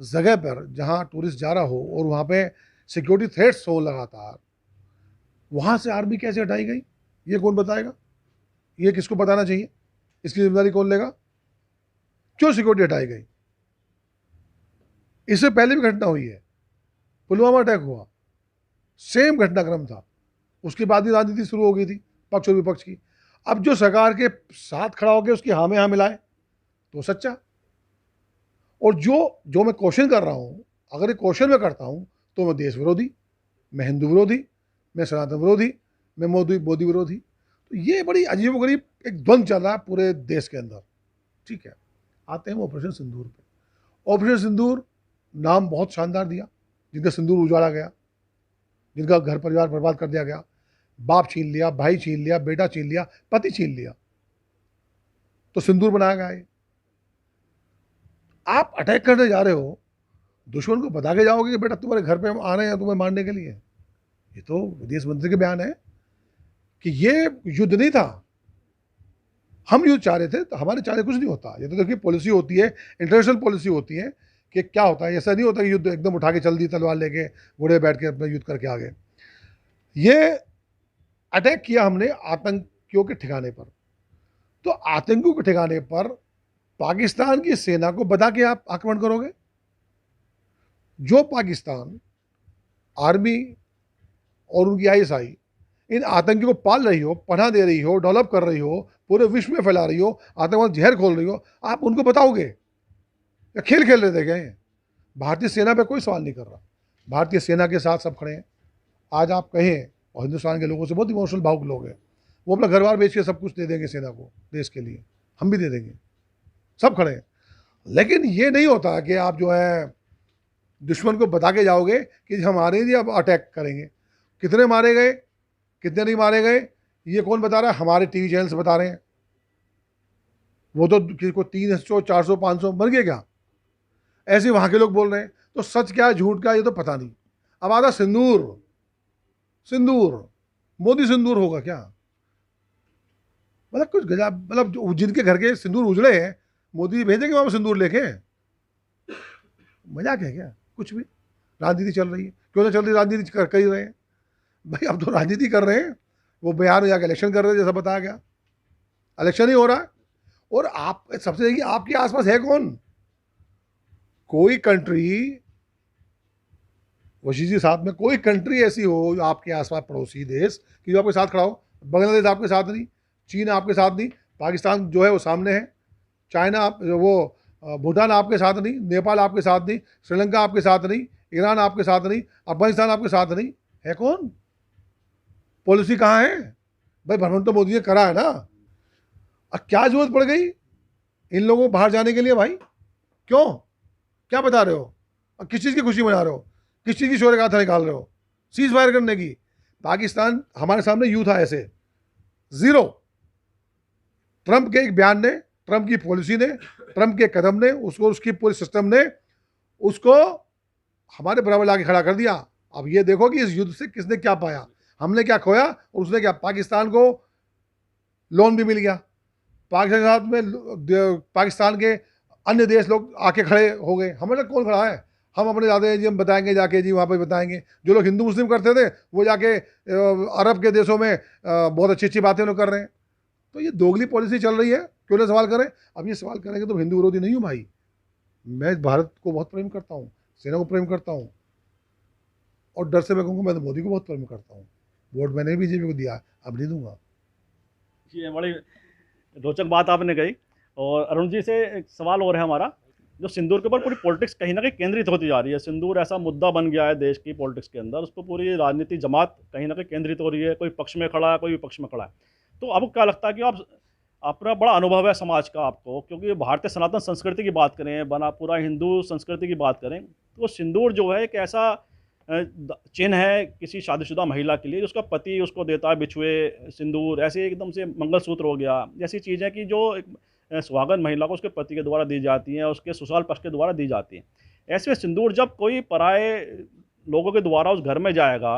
जगह पर जहां टूरिस्ट जा रहा हो और वहां पे सिक्योरिटी थ्रेट्स हो लगातार, वहाँ से आर्मी कैसे हटाई गई, ये कौन बताएगा? ये किसको बताना चाहिए? इसकी जिम्मेदारी कौन लेगा? क्यों सिक्योरिटी हटाई गई? इससे पहले भी घटना हुई है, पुलवामा अटैक हुआ, सेम घटनाक्रम था, उसके बाद ही राजनीति शुरू हो गई थी पक्ष और विपक्ष की। अब जो सरकार के साथ खड़ा होकर उसकी हाँ में हाँ मिलाए तो सच्चा, और जो जो मैं क्वेश्चन कर रहा हूँ, अगर ये क्वेश्चन मैं करता हूँ तो मैं देश विरोधी, मैं हिंदू विरोधी, मैं सनातन विरोधी, मैं मोदी विरोधी। तो ये बड़ी अजीबोगरीब एक द्वंद्व चल रहा है पूरे देश के अंदर। ठीक है, आते हैं ऑपरेशन सिंदूर पे। ऑपरेशन सिंदूर नाम बहुत शानदार दिया, जिनका सिंदूर उजाड़ा गया, जिनका घर परिवार बर्बाद कर दिया गया, बाप छीन लिया, भाई छीन लिया, बेटा छीन लिया, पति छीन लिया, तो सिंदूर बनाया गया है। आप अटैक करने जा रहे हो, दुश्मन को बता के जाओगे कि बेटा तुम्हारे घर पे हम आ रहे हैं तुम्हें मारने के लिए। ये तो विदेश मंत्री के बयान है कि ये युद्ध नहीं था, हम युद्ध चाह रहे थे, तो हमारे चाह रहे कुछ नहीं होता। ये तो देखिए पॉलिसी होती है, इंटरनेशनल पॉलिसी होती है कि क्या होता है। ऐसा नहीं होता कि युद्ध एकदम उठा के चल दी तलवार लेके, घोड़े बैठ के अपना युद्ध करके आ गए। ये अटैक किया हमने आतंकियों के ठिकाने पर, तो आतंकियों के ठिकाने पर पाकिस्तान की सेना को बता के आप आक्रमण करोगे? जो पाकिस्तान आर्मी और उनकी आईएसआई इन आतंकियों को पाल रही हो, पनाह दे रही हो, डेवलप कर रही हो, पूरे विश्व में फैला रही हो, आतंकवाद जहर खोल रही हो, आप उनको बताओगे या खेल खेल रहे थे क्या? भारतीय सेना पे कोई सवाल नहीं कर रहा, भारतीय सेना के साथ सब खड़े हैं। आज आप कहें, और हिंदुस्तान के लोगों से बहुत इमोशनल भावुक लोग हैं, वो अपना घर बार बेच के सब कुछ दे देंगे सेना को, देश के लिए, हम भी दे देंगे, सब खड़े हैं। लेकिन ये नहीं होता कि आप जो है दुश्मन को बता के जाओगे कि हम आ रहे हैं, अब अटैक करेंगे। कितने मारे गए, कितने नहीं मारे गए, ये कौन बता रहा है? हमारे टीवी चैनल से बता रहे हैं। वो तो किसी को 300, 400, 500 मर गए क्या? ऐसे वहाँ के लोग बोल रहे हैं। तो सच क्या है झूठ क्या, ये तो पता नहीं। अब आता सिंदूर, सिंदूर मोदी सिंदूर होगा क्या? मतलब कुछ गजब, मतलब जिनके घर के सिंदूर उजड़े हैं मोदी भेजेंगे वहाँ सिंदूर लेके? मजाक है क्या? कुछ भी राजनीति चल रही है। क्यों ना चल रही, राजनीति कर ही रहे हैं भाई। अब तो राजनीति कर रहे हैं, वो बिहार में जाकर इलेक्शन कर रहे हैं, जैसा बताया गया, इलेक्शन ही हो रहा है। और आप सबसे देखिए आपके आसपास है कौन? कोई कंट्री, वशीजी साथ में कोई कंट्री ऐसी हो जो आपके आसपास पड़ोसी देश कि जो आपके साथ खड़ा हो? बांग्लादेश आपके साथ नहीं, चीन आपके साथ नहीं, पाकिस्तान जो है वो सामने है, चाइना आप वो भूटान आपके साथ नहीं, नेपाल आपके साथ नहीं, श्रीलंका आपके साथ नहीं, ईरान आपके साथ नहीं, अफगानिस्तान आपके साथ नहीं, है कौन? पॉलिसी कहाँ है भाई? भ्रमण तो मोदी ने करा है ना। अब क्या जरूरत पड़ गई इन लोगों को बाहर जाने के लिए भाई? क्यों, क्या बता रहे हो? और किस चीज़ की खुशी मना रहे हो? किस चीज़ की शौर्य गाथा निकाल रहे हो? सीज फायर करने की। पाकिस्तान हमारे सामने यूं था ऐसे, जीरो। ट्रंप के एक बयान ने, ट्रंप की पॉलिसी ने, ट्रंप के कदम ने, उसको, उसकी पूरे सिस्टम ने उसको हमारे बराबर लाके खड़ा कर दिया। अब ये देखो कि इस युद्ध से किसने क्या पाया, हमने क्या खोया और उसने क्या। पाकिस्तान को लोन भी मिल गया, पाकिस्तान के साथ में पाकिस्तान के अन्य देश लोग आके खड़े हो गए। हमारे कौन खड़ा है? हम अपने ज़्यादा जी हम बताएंगे, जाके जी वहाँ पे बताएंगे। जो लोग हिंदू मुस्लिम करते थे वो जाके अरब के देशों में बहुत अच्छी अच्छी बातें लोग कर रहे हैं। तो ये दोगली पॉलिसी चल रही है, क्यों ना सवाल करें। अब ये सवाल करेंगे तो हिंदू विरोधी नहीं हूँ भाई, मैं भारत को बहुत प्रेम करता हूँ, सेना को प्रेम करता हूँ, और डर से मैं कहूँगा मैं तो मोदी को बहुत प्रेम करता हूँ। वोट मैंने बीजेपी को दिया, अब नहीं दूंगा। ये बड़ी रोचक बात आपने कही। और अरुण जी से एक सवाल और है हमारा, जो सिंदूर के ऊपर पूरी पॉलिटिक्स कहीं ना कहीं केंद्रित होती जा रही है। सिंदूर ऐसा मुद्दा बन गया है देश की पॉलिटिक्स के अंदर, उस पर पूरी राजनीति जमात कहीं ना कहीं केंद्रित हो रही है, कोई पक्ष में खड़ा है, कोई विपक्ष में खड़ा है। तो अब क्या लगता है कि आप, अपना बड़ा अनुभव है समाज का आपको, क्योंकि भारतीय सनातन संस्कृति की बात करें, बना पूरा हिंदू संस्कृति की बात करें, तो सिंदूर जो है एक ऐसा चिन्ह है किसी शादीशुदा महिला के लिए, उसका पति उसको देता है बिछुए, सिंदूर, ऐसे एकदम से मंगलसूत्र हो गया, ऐसी चीज़ें कि जो एक सुहागन महिला को उसके पति के द्वारा दी जाती हैं, उसके ससुराल पक्ष के द्वारा दी जाती हैं। ऐसे में सिंदूर जब कोई पराए लोगों के द्वारा उस घर में जाएगा,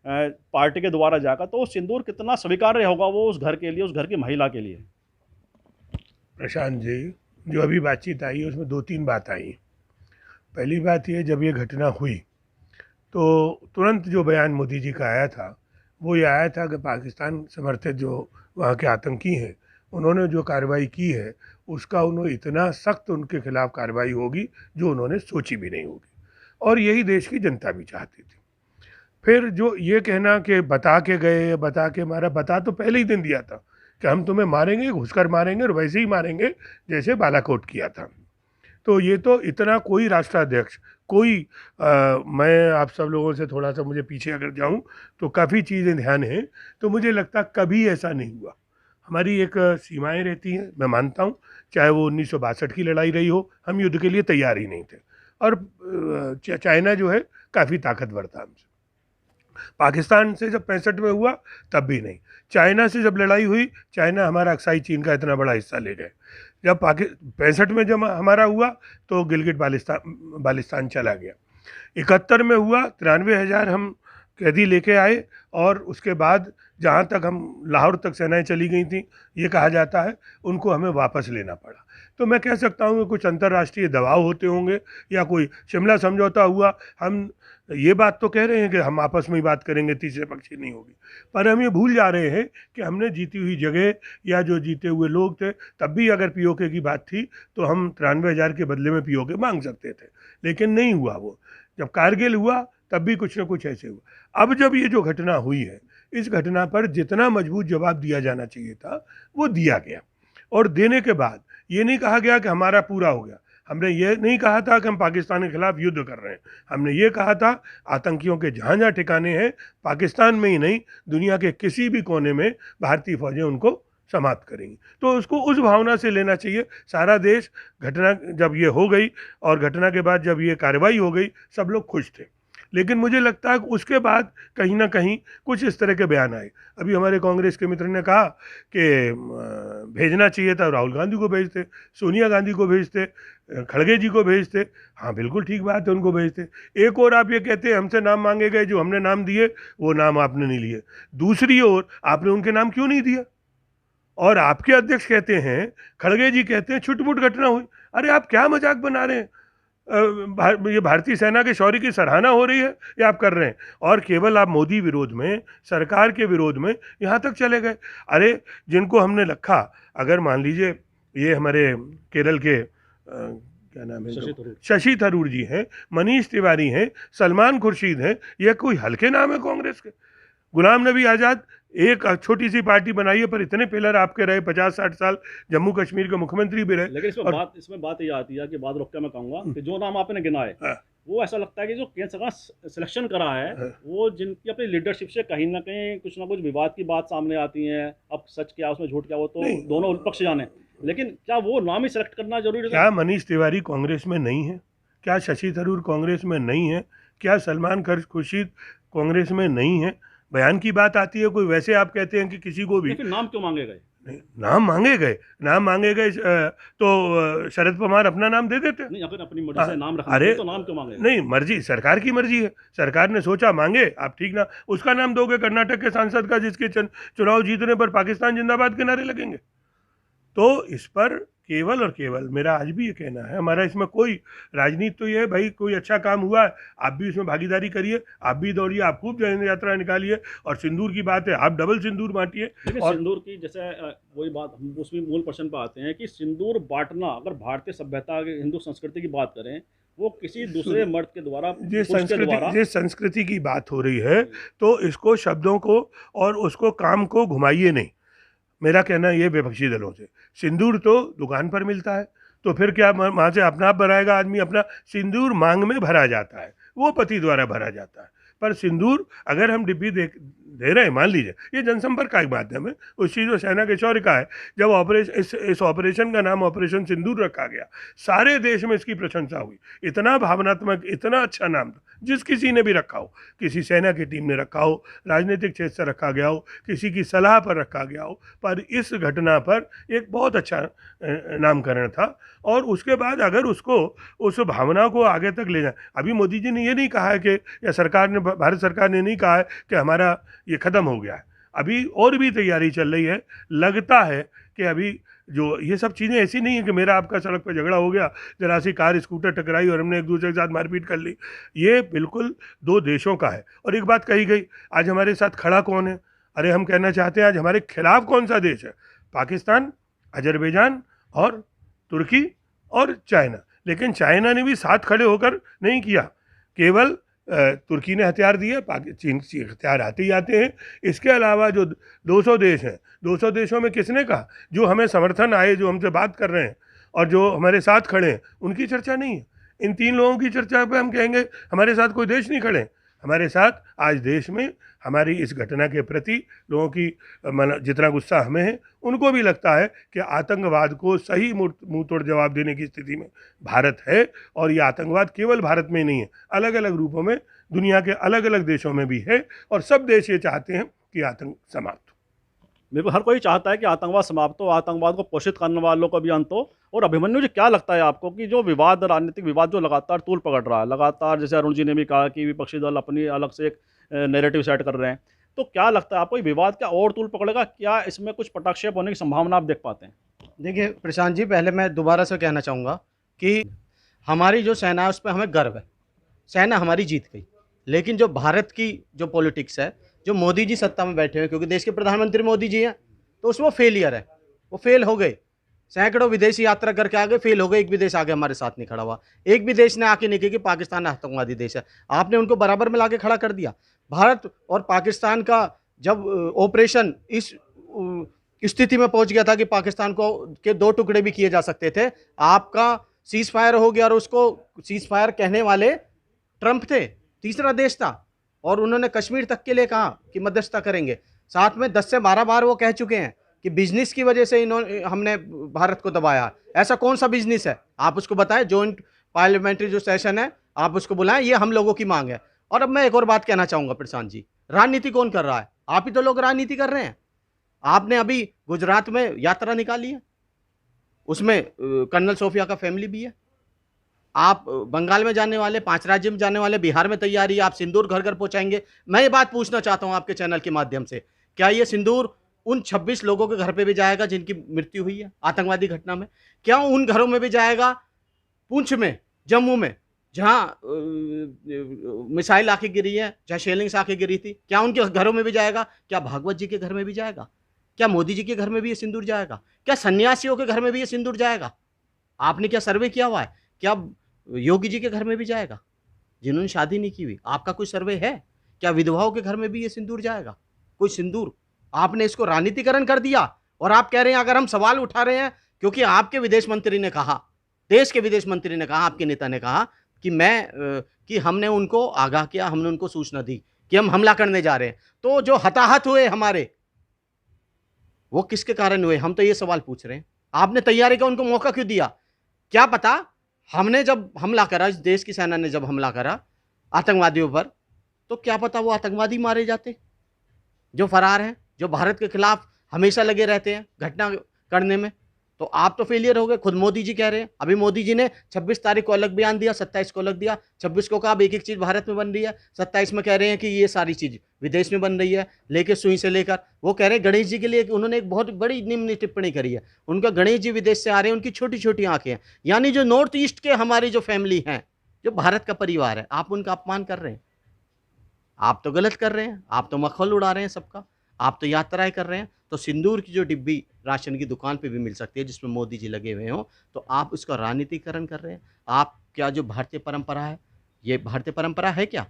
पार्टी के द्वारा जाएगा, तो वो सिंदूर कितना स्वीकार्य होगा वो उस घर के लिए, उस घर की महिला के लिए? प्रशांत जी, जो अभी बातचीत आई उसमें 2-3 बात आई। पहली बात ये, जब ये घटना हुई तो तुरंत जो बयान मोदी जी का आया था वो ये आया था कि पाकिस्तान समर्थित जो वहाँ के आतंकी हैं उन्होंने जो कार्रवाई की है उसका उन्होंने इतना सख्त उनके खिलाफ कार्रवाई होगी जो उन्होंने सोची भी नहीं होगी, और यही देश की जनता भी चाहती थी। फिर जो ये कहना कि बता के गए, बता के मारा, बता तो पहले ही दिन दिया था कि हम तुम्हें मारेंगे, घुसकर मारेंगे और वैसे ही मारेंगे जैसे बालाकोट किया था। तो ये तो इतना कोई राष्ट्राध्यक्ष कोई मैं आप सब लोगों से थोड़ा सा मुझे पीछे अगर जाऊं तो काफ़ी चीज़ें ध्यान हैं, तो मुझे लगता कभी ऐसा नहीं हुआ। हमारी एक सीमाएं रहती हैं, मैं मानता हूं, चाहे वो 1962 की लड़ाई रही हो, हम युद्ध के लिए तैयार ही नहीं थे, और चाइना जो है काफ़ी ताकतवर था हमसे। पाकिस्तान से जब 65 में हुआ तब भी नहीं, चाइना से जब लड़ाई हुई, चाइना हमारा अक्साई चीन का इतना बड़ा हिस्सा ले गए। जब 65 में जब हमारा हुआ तो गिलगिट बाल्टिस्तान चला गया। 71 में हुआ 93,000 हम कैदी लेके आए, और उसके बाद जहाँ तक हम लाहौर तक सेनाएं चली गई थी ये कहा जाता है, उनको हमें वापस लेना पड़ा। तो मैं कह सकता हूँ कि कुछ अंतर्राष्ट्रीय दबाव होते होंगे या कोई शिमला समझौता हुआ। हम ये बात तो कह रहे हैं कि हम आपस में ही बात करेंगे, तीसरे पक्ष की नहीं होगी, पर हम ये भूल जा रहे हैं कि हमने जीती हुई जगह या जो जीते हुए लोग थे, तब भी अगर पीओके की बात थी तो हम 93,000 के बदले में पीओके मांग सकते थे, लेकिन नहीं हुआ वो। जब कारगिल हुआ तब भी कुछ ना कुछ ऐसे हुआ। अब जब ये जो घटना हुई है, इस घटना पर जितना मजबूत जवाब दिया जाना चाहिए था वो दिया गया, और देने के बाद ये नहीं कहा गया कि हमारा पूरा हो गया। हमने ये नहीं कहा था कि हम पाकिस्तान के खिलाफ युद्ध कर रहे हैं, हमने ये कहा था आतंकियों के जहाँ जहाँ ठिकाने हैं, पाकिस्तान में ही नहीं दुनिया के किसी भी कोने में भारतीय फौजें उनको समाप्त करेंगी। तो उसको उस भावना से लेना चाहिए। सारा देश, घटना जब ये हो गई और घटना के बाद जब ये कार्रवाई हो गई, सब लोग खुश थे, लेकिन मुझे लगता है कि उसके बाद कहीं ना कहीं कुछ इस तरह के बयान आए। अभी हमारे कांग्रेस के मित्र ने कहा कि भेजना चाहिए था, राहुल गांधी को भेजते, सोनिया गांधी को भेजते, खड़गे जी को भेजते। हाँ बिल्कुल ठीक बात है, उनको भेजते। एक और आप ये कहते हैं हमसे नाम मांगे गए, जो हमने नाम दिए वो नाम आपने नहीं लिए। दूसरी ओर आपने उनके नाम क्यों नहीं दिया? और आपके अध्यक्ष कहते हैं, खड़गे जी कहते हैं छुटपुट घटना हुई। अरे आप क्या मजाक बना रहे हैं? ये भारतीय सेना के शौर्य की सराहना हो रही है ये आप कर रहे हैं, और केवल आप मोदी विरोध में, सरकार के विरोध में यहाँ तक चले गए। अरे जिनको हमने रखा, अगर मान लीजिए ये हमारे केरल के क्या नाम है, शशि थरूर जी हैं, मनीष तिवारी हैं, सलमान खुर्शीद हैं, ये कोई हल्के नाम है कांग्रेस के? गुलाम नबी आज़ाद एक छोटी सी पार्टी बनाई है, पर इतने पिलर आपके रहे, 50-60 साल जम्मू कश्मीर के मुख्यमंत्री भी रहे। लेकिन इसमें बात ये आती है कि बात रोक के मैं कहूँगा कि जो नाम आपने गिनाए, वो ऐसा लगता है कि जो केंद्र सरकार सिलेक्शन करा है, वो जिनकी अपनी लीडरशिप से कहीं ना कुछ विवाद की बात सामने आती है। अब सच क्या उसमें झूठ क्या, वो तो दोनों पक्ष जाने, लेकिन क्या वो नाम ही सिलेक्ट करना जरूरी है? क्या मनीष तिवारी कांग्रेस में नहीं है? क्या शशि थरूर कांग्रेस में नहीं है? क्या सलमान खुर्शीद कांग्रेस में नहीं है? बयान की बात आती है कोई, वैसे आप कहते हैं कि किसी को भी नाम क्यों मांगे गए? नाम मांगे गए तो शरद पवार अपना नाम दे देते। नहीं, अगर अपनी मर्जी से नाम रखा तो नाम क्यों मांगे? नहीं, मर्जी सरकार की मर्जी है, सरकार ने सोचा मांगे, आप ठीक ना उसका नाम दोगे कर्नाटक के सांसद का जिसके चुनाव जीतने पर पाकिस्तान जिंदाबाद के नारे लगेंगे। तो इस पर केवल और केवल मेरा आज भी ये कहना है, हमारा इसमें कोई राजनीति तो ये है भाई, कोई अच्छा काम हुआ है आप भी इसमें भागीदारी करिए, आप भी दौड़िए, आप खूब जन यात्रा निकालिए, और सिंदूर की बात है आप डबल सिंदूर बांटिए। और सिंदूर की जैसे वही बात, हम उसमें मूल प्रश्न पर आते हैं कि सिंदूर बांटना, अगर भारतीय सभ्यता हिंदू संस्कृति की बात करें, वो किसी दूसरे मर्द के द्वारा, जिस संस्कृति की बात हो रही है, तो इसको शब्दों को और उसको काम को घुमाइए नहीं। मेरा कहना ये विपक्षी दलों से, सिंदूर तो दुकान पर मिलता है, तो फिर क्या वहाँ से अपना आप बनाएगा आदमी? अपना सिंदूर मांग में भरा जाता है, वो पति द्वारा भरा जाता है। पर सिंदूर अगर हम डिब्बी दे रहे हैं, मान लीजिए ये जनसंपर्क का एक माध्यम है, उस चीज़ जो सेना के शौर्य का है, जब इस ऑपरेशन का नाम ऑपरेशन सिंदूर रखा गया, सारे देश में इसकी प्रशंसा हुई। इतना भावनात्मक, इतना अच्छा नाम था, जिस किसी ने भी रखा हो, किसी सेना की टीम ने रखा हो, राजनीतिक क्षेत्र से रखा गया हो, किसी की सलाह पर रखा गया हो, पर इस घटना पर एक बहुत अच्छा नामकरण था। और उसके बाद अगर उसको, उस भावना को आगे तक ले जाए, अभी मोदी जी ने ये नहीं कहा है कि, या सरकार ने, भारत सरकार ने नहीं कहा है कि हमारा ये ख़त्म हो गया है, अभी और भी तैयारी चल रही है। लगता है कि अभी जो ये सब चीज़ें ऐसी नहीं है कि मेरा आपका सड़क पर झगड़ा हो गया, जरा सी कार स्कूटर टकराई और हमने एक दूसरे के साथ मारपीट कर ली। ये बिल्कुल दो देशों का है। और एक बात कही गई, आज हमारे साथ खड़ा कौन है? अरे हम कहना चाहते हैं आज हमारे खिलाफ कौन सा देश है? पाकिस्तान, अजरबैजान और तुर्की और चाइना। लेकिन चाइना ने भी साथ खड़े होकर नहीं किया, केवल तुर्की ने हथियार दिए, चीन से हथियार आते ही आते हैं। इसके अलावा जो 200 देश हैं, 200 देशों में किसने कहा? जो हमें समर्थन आए, जो हमसे बात कर रहे हैं और जो हमारे साथ खड़े हैं, उनकी चर्चा नहीं है। इन 3 लोगों की चर्चा पे हम कहेंगे हमारे साथ कोई देश नहीं खड़े। हमारे साथ आज देश में हमारी इस घटना के प्रति लोगों की जितना गुस्सा हमें है, उनको भी लगता है कि आतंकवाद को सही मुंह तोड़ जवाब देने की स्थिति में भारत है। और ये आतंकवाद केवल भारत में नहीं है, अलग अलग रूपों में दुनिया के अलग अलग देशों में भी है। और सब देश ये चाहते हैं कि आतंक समाप्त हो। बिल्कुल, हर कोई चाहता है कि आतंकवाद समाप्त हो, आतंकवाद को पोषित करने वालों को भी अंत हो। और अभिमन्यु जी, क्या लगता है आपको कि जो विवाद, राजनीतिक विवाद जो लगातार तूल पकड़ रहा है, लगातार, जैसे अरुण जी ने भी कहा कि विपक्षी दल अपनी अलग से एक नैरेटिव सेट कर रहे हैं, तो क्या लगता है आपको, ये विवाद क्या और तूल पकड़ेगा? क्या इसमें कुछ पटाक्षेप होने की संभावना आप देख पाते हैं? देखिए प्रशांत जी, पहले मैं दोबारा से कहना चाहूँगा कि हमारी जो सेना है उस पर हमें गर्व है। सेना हमारी जीत गई। लेकिन जो भारत की जो पॉलिटिक्स है, जो मोदी जी सत्ता में बैठे हुए, क्योंकि देश के प्रधानमंत्री मोदी जी हैं, तो उसमें फेलियर है, वो फेल हो गए। सैकड़ों विदेशी यात्रा करके आगे फेल हो गए। एक भी देश आगे हमारे साथ नहीं खड़ा हुआ। एक भी देश ने आके नहीं कहा कि पाकिस्तान आतंकवादी देश है। आपने उनको बराबर में लाके खड़ा कर दिया। भारत और पाकिस्तान का जब ऑपरेशन इस स्थिति में पहुंच गया था कि पाकिस्तान को के 2 टुकड़े भी किए जा सकते थे, आपका सीज फायर हो गया। और उसको सीज फायर कहने वाले ट्रंप थे, तीसरा देश था। और उन्होंने कश्मीर तक के लिए कहा कि मध्यस्थता करेंगे। साथ में 10 से 12 बार वो कह चुके हैं कि बिजनेस की वजह से हमने भारत को दबाया। ऐसा कौन सा बिजनेस है? आप उसको बताएं। जॉइंट पार्लियामेंट्री जो सेशन है, आप उसको बुलाएं, ये हम लोगों की मांग है। और अब मैं एक और बात कहना चाहूंगा प्रशांत जी, राजनीति कौन कर रहा है? आप ही तो लोग राजनीति कर रहे हैं। आपने अभी गुजरात में यात्रा निकाली है, उसमें कर्नल सोफिया का फैमिली भी है। आप बंगाल में जाने वाले, 5 राज्य में जाने वाले, बिहार में तैयारी है, आप सिंदूर घर घर पहुंचाएंगे। मैं ये बात पूछना चाहता हूं आपके चैनल के माध्यम से, क्या ये सिंदूर उन 26 लोगों के घर पे भी जाएगा जिनकी मृत्यु हुई है आतंकवादी घटना में? क्या उन घरों में भी जाएगा, पुंछ में, जम्मू में, जहां मिसाइल आके गिरी है, जहां शेलिंग्स आके गिरी थी? क्या उनके घरों में भी जाएगा? क्या भागवत जी के घर में भी जाएगा? क्या मोदी जी के घर में भी ये सिंदूर जाएगा? क्या सन्यासियों के घर में भी ये सिंदूर जाएगा? आपने क्या सर्वे किया हुआ है? क्या योगी जी के घर में भी जाएगा, जिन्होंने शादी नहीं की हुई? आपका कोई सर्वे है? क्या विधवाओं के घर में भी ये सिंदूर जाएगा? कोई सिंदूर? आपने इसको राजनीतिकरण कर दिया। और आप कह रहे हैं, अगर हम सवाल उठा रहे हैं क्योंकि आपके विदेश मंत्री ने कहा, देश के विदेश मंत्री ने कहा, आपके नेता ने कहा कि हमने उनको आगाह किया, हमने उनको सूचना दी कि हम हमला करने जा रहे हैं, तो जो हताहत हुए हमारे, वो किसके कारण हुए? हम तो ये सवाल पूछ रहे हैं। आपने तैयारी का उनको मौका क्यों दिया? क्या पता हमने जब हमला करा, इस देश की सेना ने जब हमला करा आतंकवादियों पर, तो क्या पता वो आतंकवादी मारे जाते जो फरार हैं, जो भारत के खिलाफ हमेशा लगे रहते हैं घटना करने में। तो आप तो फेलियर हो गए। खुद मोदी जी कह रहे हैं। अभी मोदी जी ने 26 तारीख को अलग बयान दिया, 27 को अलग दिया। 26 को कहा अब एक एक चीज़ भारत में बन रही है, 27 में कह रहे हैं कि ये सारी चीज़ विदेश में बन रही है, लेके सुई से लेकर। वो कह रहे हैं गणेश जी के लिए उन्होंने एक बहुत बड़ी निम्न टिप्पणी करी है। उनका गणेश जी विदेश से आ रहे हैं, उनकी छोटी छोटी आंखें हैं। यानी जो नॉर्थ ईस्ट के हमारी जो फैमिली हैं, जो भारत का परिवार है, आप उनका अपमान कर रहे हैं। आप तो गलत कर रहे हैं, आप तो मखौल उड़ा रहे हैं सबका, आप तो यात्राएं कर रहे हैं। तो सिंदूर की जो डिब्बी राशन की दुकान पे भी मिल सकती है जिसमें मोदी जी लगे हुए हों, तो आप उसका राजनीतिकरण कर रहे हैं। आप क्या जो भारतीय परंपरा है, ये भारतीय परंपरा है क्या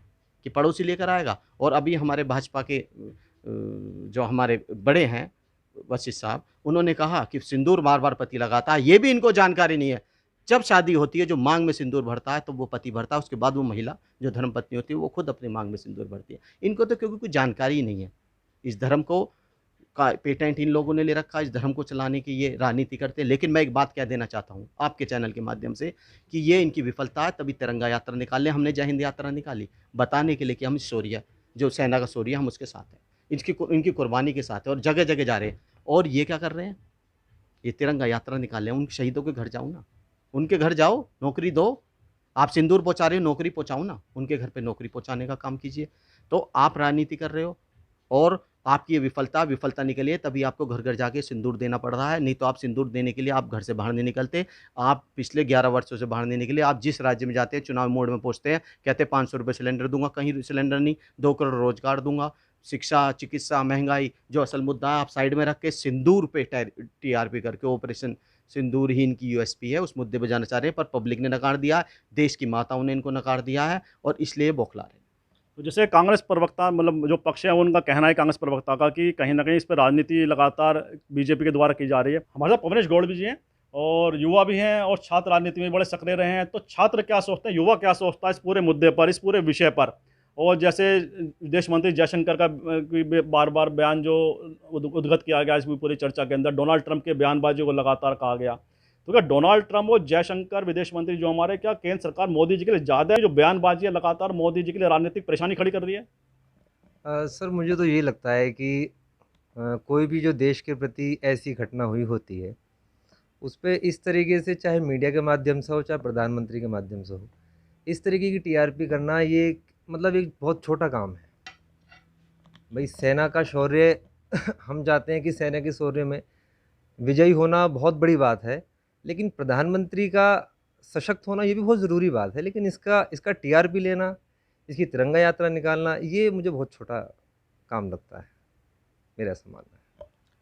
कि पड़ोसी लेकर आएगा? और अभी हमारे भाजपा के जो हमारे बड़े हैं वशिष्ठ साहब, उन्होंने कहा कि सिंदूर बार बार पति लगाता है। ये भी इनको जानकारी नहीं है। जब शादी होती है, जो मांग में सिंदूर भरता है तो वो पति भरता है, उसके बाद वो महिला जो धर्मपत्नी होती है वो खुद अपनी मांग में सिंदूर भरती है। इनको तो क्योंकि कोई जानकारी ही नहीं है। इस धर्म को का पेटेंट इन लोगों ने ले रखा, इस धर्म को चलाने की ये राजनीति करते हैं। लेकिन मैं एक बात कह देना चाहता हूँ आपके चैनल के माध्यम से कि ये इनकी विफलता है। तभी तिरंगा यात्रा निकालने, हमने जय हिंद यात्रा निकाली, बताने के लिए कि हम शौर्य, जो सेना का शौर्य, हम उसके साथ हैं, इनकी कुर्बानी के साथ है। और जगह जगह जा रहे हैं। और ये क्या कर रहे हैं? ये तिरंगा यात्रा निकाल रहे हैं। उन शहीदों के घर जाओ ना, उनके घर जाओ, नौकरी दो। आप सिंदूर पहुँचा रहे हो, नौकरी पहुँचाओ ना, उनके घर पे नौकरी पहुँचाने का काम कीजिए। तो आप राजनीति कर रहे हो। और आपकी ये विफलता निकली है, तभी आपको घर घर जाके सिंदूर देना पड़ रहा है। नहीं तो आप सिंदूर देने के लिए आप घर से बाहर नहीं निकलते। आप पिछले 11 वर्षों से बाहर नहीं निकले। आप जिस राज्य में जाते हैं चुनाव मोड में पहुंचते हैं, कहते हैं 500 रुपये सिलेंडर दूंगा, कहीं सिलेंडर नहीं, 2 करोड़ रोजगार दूंगा, शिक्षा, चिकित्सा, महंगाई, जो असल मुद्दा है आप साइड में रख के सिंदूर पे टीआरपी करके ऑपरेशन सिंदूरहीन की यूएसपी है उस मुद्दे पे जाना चाह रहे हैं। पर पब्लिक ने नकार दिया है, देश की माताओं ने इनको नकार दिया है और इसलिए बौखला रहे हैं। तो जैसे कांग्रेस प्रवक्ता मतलब जो पक्ष है उनका कहना है कांग्रेस प्रवक्ता का कि कहीं ना कहीं इस पर राजनीति लगातार बीजेपी के द्वारा की जा रही है। हमारे साथ पवनेश गौड़ भी जी हैं और युवा भी हैं और छात्र राजनीति में बड़े सक्रिय रहे हैं। तो छात्र क्या सोचते हैं, युवा क्या सोचता है इस पूरे मुद्दे पर, इस पूरे विषय पर? और जैसे विदेश मंत्री जयशंकर का बार बार बयान जो उद्धृत किया गया इस पूरी चर्चा के अंदर, डोनाल्ड ट्रंप के बयानबाजी को लगातार कहा गया, तो क्या डोनाल्ड ट्रंप और जयशंकर विदेश मंत्री जो हमारे, क्या केंद्र सरकार मोदी जी के लिए ज़्यादा जो बयानबाजी है लगातार मोदी जी के लिए राजनीतिक परेशानी खड़ी कर रही है? सर मुझे तो ये लगता है कि कोई भी जो देश के प्रति ऐसी घटना हुई होती है उस पे इस तरीके से, चाहे मीडिया के माध्यम से हो चाहे प्रधानमंत्री के माध्यम से हो, इस तरीके की टीआरपी करना ये मतलब एक बहुत छोटा काम है। भाई सेना का शौर्य हम चाहते हैं कि सेना के शौर्य में विजयी होना बहुत बड़ी बात है, लेकिन प्रधानमंत्री का सशक्त होना ये भी बहुत ज़रूरी बात है। लेकिन इसका टीआरपी लेना, इसकी तिरंगा यात्रा निकालना, ये मुझे बहुत छोटा काम लगता है, मेरा ऐसा मानना है।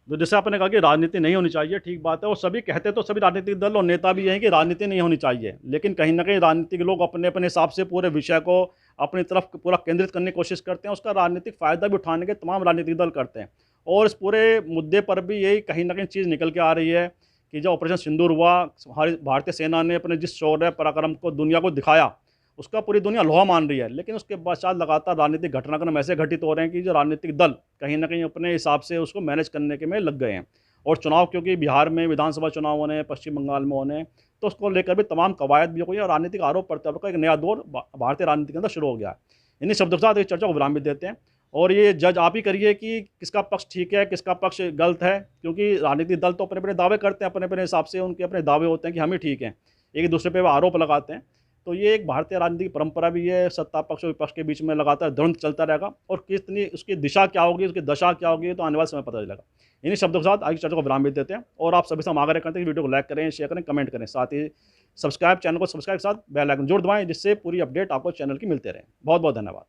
तो जैसे आपने कहा कि राजनीति नहीं होनी चाहिए, ठीक बात है, और सभी कहते तो सभी राजनीतिक दल और नेता भी यही कि राजनीति नहीं होनी चाहिए, लेकिन कहीं ना कहीं राजनीतिक लोग अपने अपने हिसाब से पूरे विषय को अपनी तरफ पूरा केंद्रित करने की कोशिश करते हैं, उसका राजनीतिक फ़ायदा भी उठाने के तमाम राजनीतिक दल करते हैं। और इस पूरे मुद्दे पर भी यही कहीं ना कहीं चीज़ निकल के आ रही है कि जब ऑपरेशन सिंदूर हुआ, हमारी भारतीय सेना ने अपने जिस शौर्य पराक्रम को दुनिया को दिखाया, उसका पूरी दुनिया लोहा मान रही है। लेकिन उसके पश्चात लगातार राजनीतिक घटनाक्रम ऐसे घटित हो रहे हैं कि जो राजनीतिक दल कहीं ना कहीं अपने हिसाब से उसको मैनेज करने के में लग गए हैं। और चुनाव, क्योंकि बिहार में विधानसभा चुनाव होने हैं, पश्चिम बंगाल में होने हैं, तो उसको लेकर भी तमाम कवायद भी हुई है और राजनीतिक आरोप प्रत्यारोप का एक नया दौर भारतीय राजनीति के अंदर शुरू हो गया है। इन्हीं शब्दों के साथ इस चर्चा को विराम भी देते हैं और ये जज आप ही करिए कि किसका पक्ष ठीक है, किसका पक्ष गलत है, क्योंकि राजनीतिक दल तो अपने अपने दावे करते हैं, अपने अपने हिसाब से उनके अपने दावे होते हैं कि हम ही ठीक हैं, एक दूसरे पे वो आरोप लगाते हैं। तो ये एक भारतीय राजनीति की परंपरा भी है, सत्ता पक्ष और विपक्ष के बीच में लगातार द्वंद्व चलता रहेगा और कितनी उसकी दिशा क्या होगी, उसकी दशा क्या होगी, तो आने वाले समय पता चलेगा। इन्हीं शब्दों के साथ आज की चर्चा को विराम भी देते हैं और आप सभी से हम आग्रह करते हैं कि वीडियो को लाइक करें, शेयर करें, कमेंट करें, साथ ही चैनल को सब्सक्राइब के साथ बेल आइकन जरूर दबाएं, जिससे पूरी अपडेट आपको चैनल की मिलते रहे। बहुत बहुत धन्यवाद।